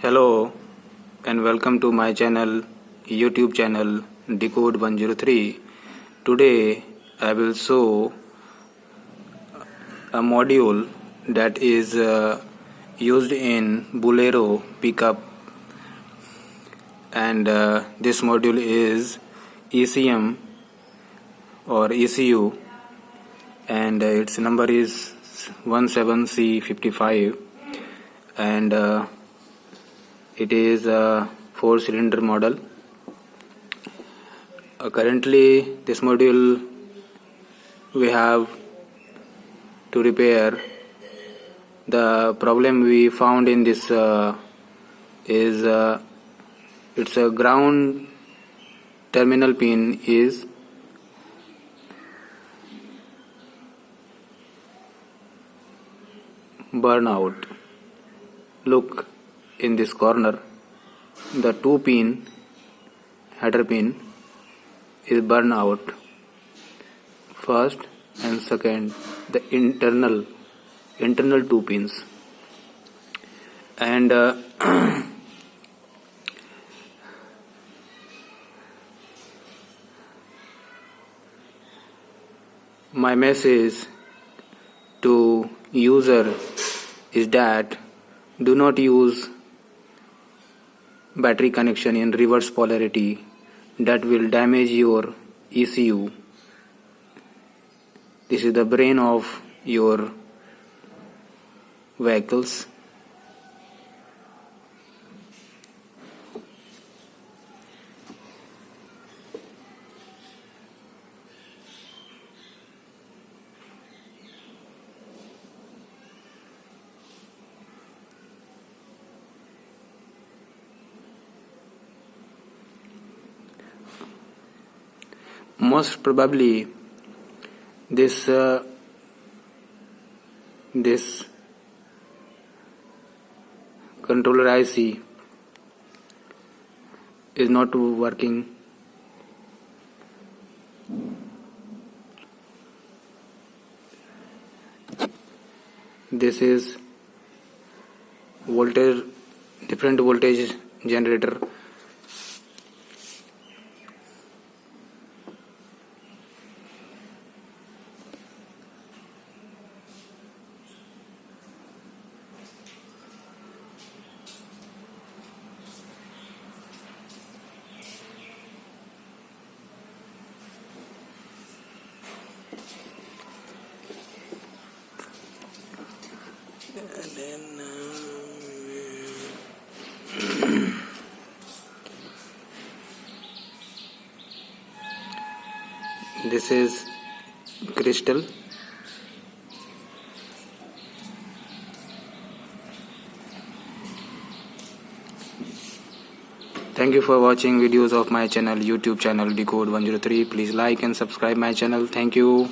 Hello and welcome to my channel, YouTube channel Decode 103. Today I will show a module that is used in Bolaro pickup, and this module is ECM or ECU, and its number is 17C55, and it is a 4-cylinder model. Currently this module we have to repair. The problem we found in this is its ground terminal pin is burn out. Look in this corner, the 2-pin header pin is burn out. First and second, the internal 2 pins, and my message to user is that do not use battery connection in reverse polarity. That will damage your ECU. This is the brain of your vehicles. Most probably this controller IC is not working. This is different voltage generator. This is crystal. Thank you for watching videos of my channel, YouTube channel Decode 103. Please like and subscribe my channel. Thank you.